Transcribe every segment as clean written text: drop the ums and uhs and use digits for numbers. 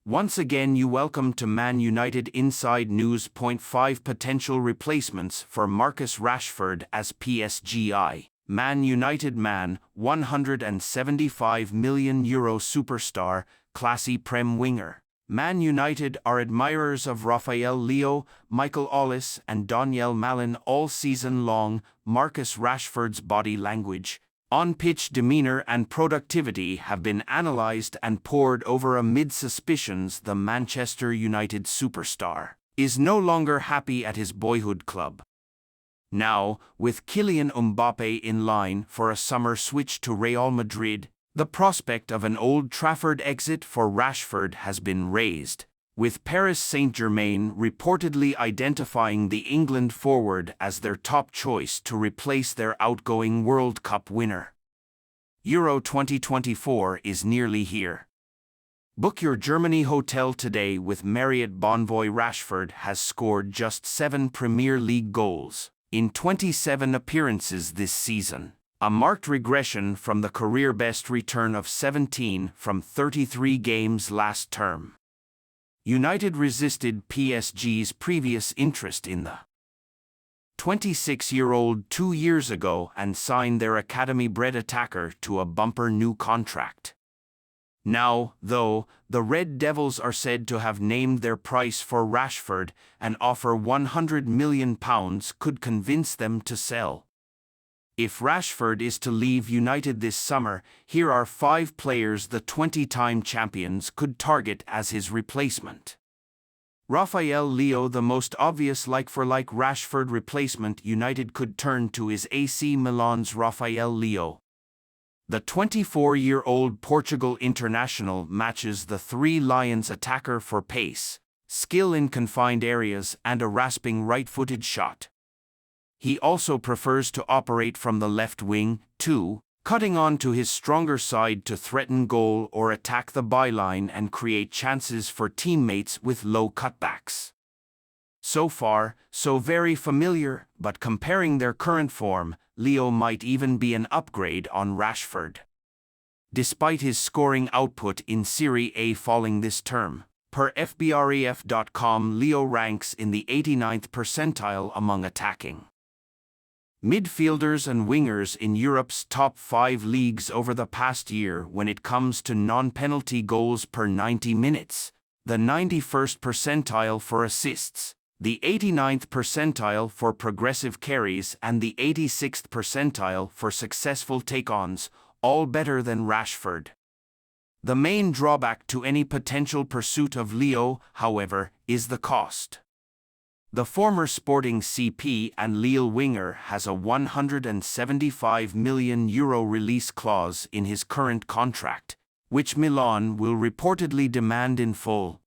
Once again you welcome to Man United Inside News. 5 potential replacements for Marcus Rashford as PSG. Man United man, €175 million superstar, classy Prem winger. Man United are admirers of Rafael Leo, Michael Ollis and Daniel Malen all season long. Marcus Rashford's body language, on-pitch demeanor and productivity have been analysed and pored over amid suspicions the Manchester United superstar is no longer happy at his boyhood club. Now, with Kylian Mbappé in line for a summer switch to Real Madrid, the prospect of an Old Trafford exit for Rashford has been raised, with Paris Saint-Germain reportedly identifying the England forward as their top choice to replace their outgoing World Cup winner. Euro 2024 is nearly here. Book your Germany hotel today with Marriott Bonvoy. Rashford has scored just 7 Premier League goals in 27 appearances this season, a marked regression from the career-best return of 17 from 33 games last term. United resisted PSG's previous interest in the 26-year-old 2 years ago and signed their academy-bred attacker to a bumper new contract. Now, though, the Red Devils are said to have named their price for Rashford, an offer £100 million could convince them to sell. If Rashford is to leave United this summer, here are 5 players the 20-time champions could target as his replacement. Rafael Leo. The most obvious like-for-like Rashford replacement United could turn to is AC Milan's Rafael Leo. The 24-year-old Portugal international matches the Three Lions attacker for pace, skill in confined areas and a rasping right-footed shot. He also prefers to operate from the left wing, too, cutting on to his stronger side to threaten goal or attack the byline and create chances for teammates with low cutbacks. So far, so very familiar, but comparing their current form, Leo might even be an upgrade on Rashford. Despite his scoring output in Serie A falling this term, per FBref.com, Leo ranks in the 89th percentile among attacking midfielders and wingers in Europe's top 5 leagues over the past year when it comes to non-penalty goals per 90 minutes, the 91st percentile for assists, the 89th percentile for progressive carries and the 86th percentile for successful take-ons, all better than Rashford. The main drawback to any potential pursuit of Leo, however, is the cost. The former Sporting CP and Lille winger has a €175 million release clause in his current contract, which Milan will reportedly demand in full.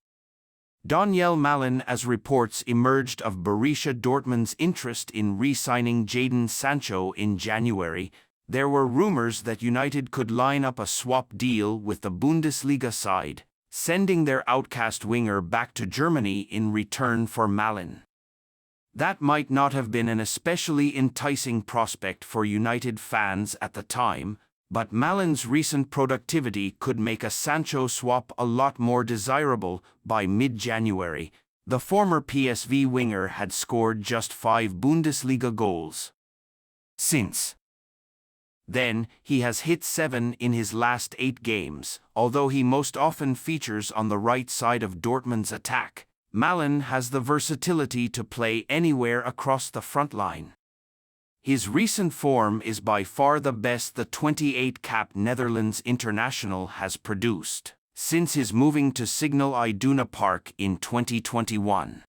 Daniel Malen. As reports emerged of Borussia Dortmund's interest in re-signing Jadon Sancho in January, there were rumors that United could line up a swap deal with the Bundesliga side, sending their outcast winger back to Germany in return for Malen. That might not have been an especially enticing prospect for United fans at the time, but Malen's recent productivity could make a Sancho swap a lot more desirable. By mid-January, the former PSV winger had scored just 5 Bundesliga goals. Since then, he has hit 7 in his last 8 games, although he most often features on the right side of Dortmund's attack. Malen has the versatility to play anywhere across the front line. His recent form is by far the best the 28-cap Netherlands international has produced since his moving to Signal Iduna Park in 2021.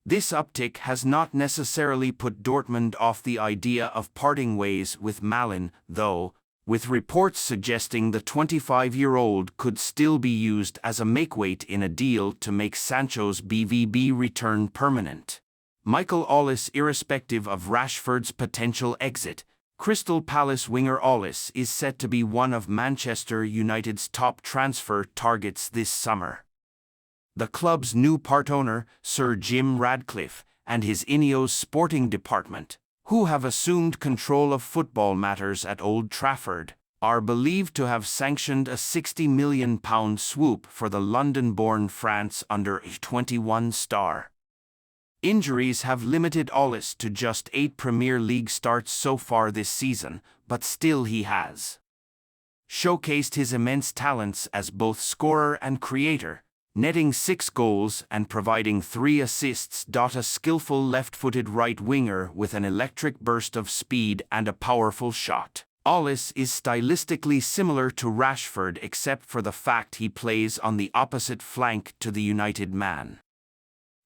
This uptick has not necessarily put Dortmund off the idea of parting ways with Malen, though, with reports suggesting the 25-year-old could still be used as a makeweight in a deal to make Sancho's BVB return permanent. Michael Ollis. Irrespective of Rashford's potential exit, Crystal Palace winger Ollis is set to be one of Manchester United's top transfer targets this summer. The club's new part-owner, Sir Jim Radcliffe, and his INEOS sporting department, who have assumed control of football matters at Old Trafford, are believed to have sanctioned a £60 million swoop for the London-born France under-21 star. Injuries have limited Ollis to just 8 Premier League starts so far this season, but still he has showcased his immense talents as both scorer and creator, netting 6 goals and providing 3 assists. A skillful left-footed right winger with an electric burst of speed and a powerful shot. Ollis is stylistically similar to Rashford except for the fact he plays on the opposite flank to the United man.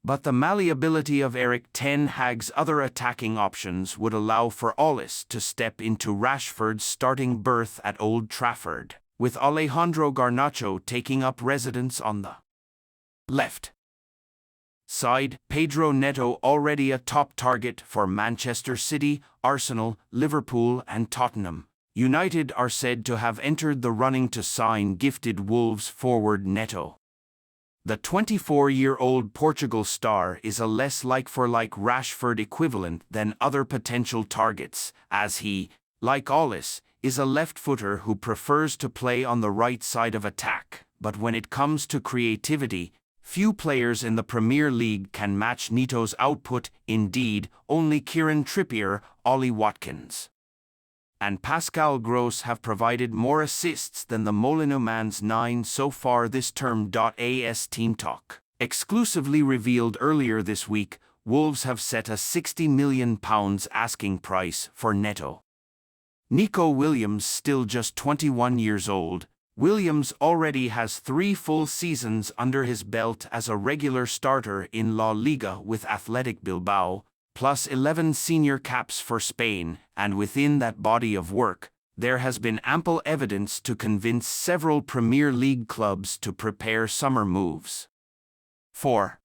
But the malleability of Erik ten Hag's other attacking options would allow for Ollis to step into Rashford's starting berth at Old Trafford, with Alejandro Garnacho taking up residence on the left side. Pedro Neto, already a top target for Manchester City, Arsenal, Liverpool and Tottenham United, are said to have entered the running to sign gifted Wolves forward Neto. The 24-year-old Portugal star is a less like-for-like Rashford equivalent than other potential targets, as he, like Ollis, is a left-footer who prefers to play on the right side of attack. But when it comes to creativity, few players in the Premier League can match Neto's output. Indeed, only Kieran Trippier, Ollie Watkins and Pascal Gross have provided more assists than the Molyneux man's 9 so far this term. As Team Talk exclusively revealed earlier this week, Wolves have set a £60 million asking price for Neto. Nico Williams, still just 21 years old, Williams already has 3 full seasons under his belt as a regular starter in La Liga with Athletic Bilbao, plus 11 senior caps for Spain, and within that body of work, there has been ample evidence to convince several Premier League clubs to prepare summer moves. 4.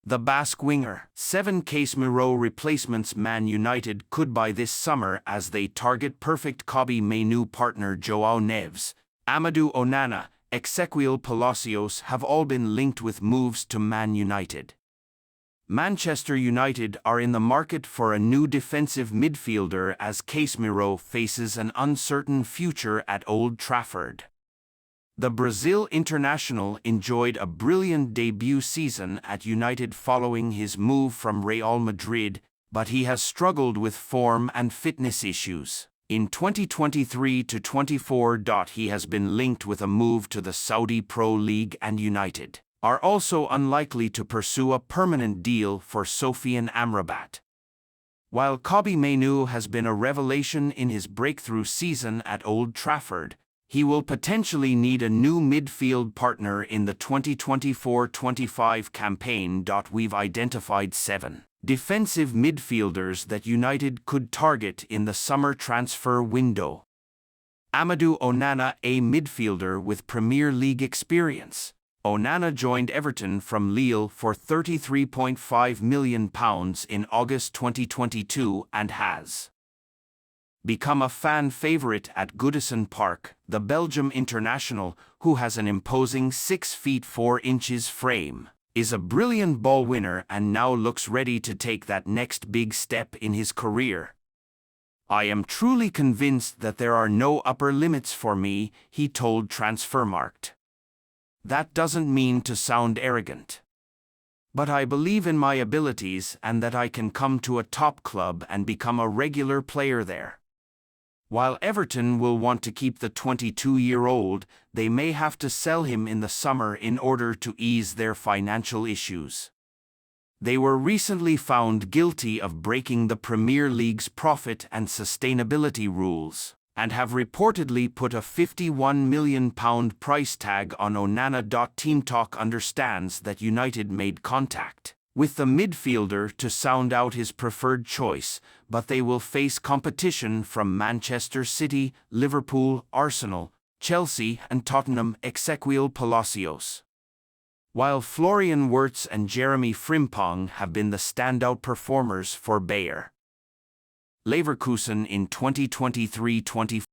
The Basque winger. 7 Casemiro replacements Man United could buy this summer as they target perfect Kobbie Mainoo partner Joao Neves, Amadou Onana, Ezequiel Palacios have all been linked with moves to Man United. Manchester United are in the market for a new defensive midfielder as Casemiro faces an uncertain future at Old Trafford. The Brazil international enjoyed a brilliant debut season at United following his move from Real Madrid, but he has struggled with form and fitness issues. In 2023-24, he has been linked with a move to the Saudi Pro League, and United are also unlikely to pursue a permanent deal for Sofiane Amrabat. While Kobbie Mainoo has been a revelation in his breakthrough season at Old Trafford, he will potentially need a new midfield partner in the 2024-25 campaign. We've identified 7 defensive midfielders that United could target in the summer transfer window. Amadou Onana, a midfielder with Premier League experience. Onana joined Everton from Lille for £33.5 million in August 2022 and has become a fan favourite at Goodison Park. The Belgium international, who has an imposing 6 feet 4 inches frame, is a brilliant ball winner and now looks ready to take that next big step in his career. "I am truly convinced that there are no upper limits for me," he told Transfermarkt. "That doesn't mean to sound arrogant. But I believe in my abilities and that I can come to a top club and become a regular player there." While Everton will want to keep the 22-year-old, they may have to sell him in the summer in order to ease their financial issues. They were recently found guilty of breaking the Premier League's profit and sustainability rules, and have reportedly put a £51 million price tag on Onana. Team Talk understands that United made contact with the midfielder to sound out his preferred choice, but they will face competition from Manchester City, Liverpool, Arsenal, Chelsea and Tottenham. Ezequiel Palacios. While Florian Wirtz and Jeremy Frimpong have been the standout performers for Bayer Leverkusen in 2023-24,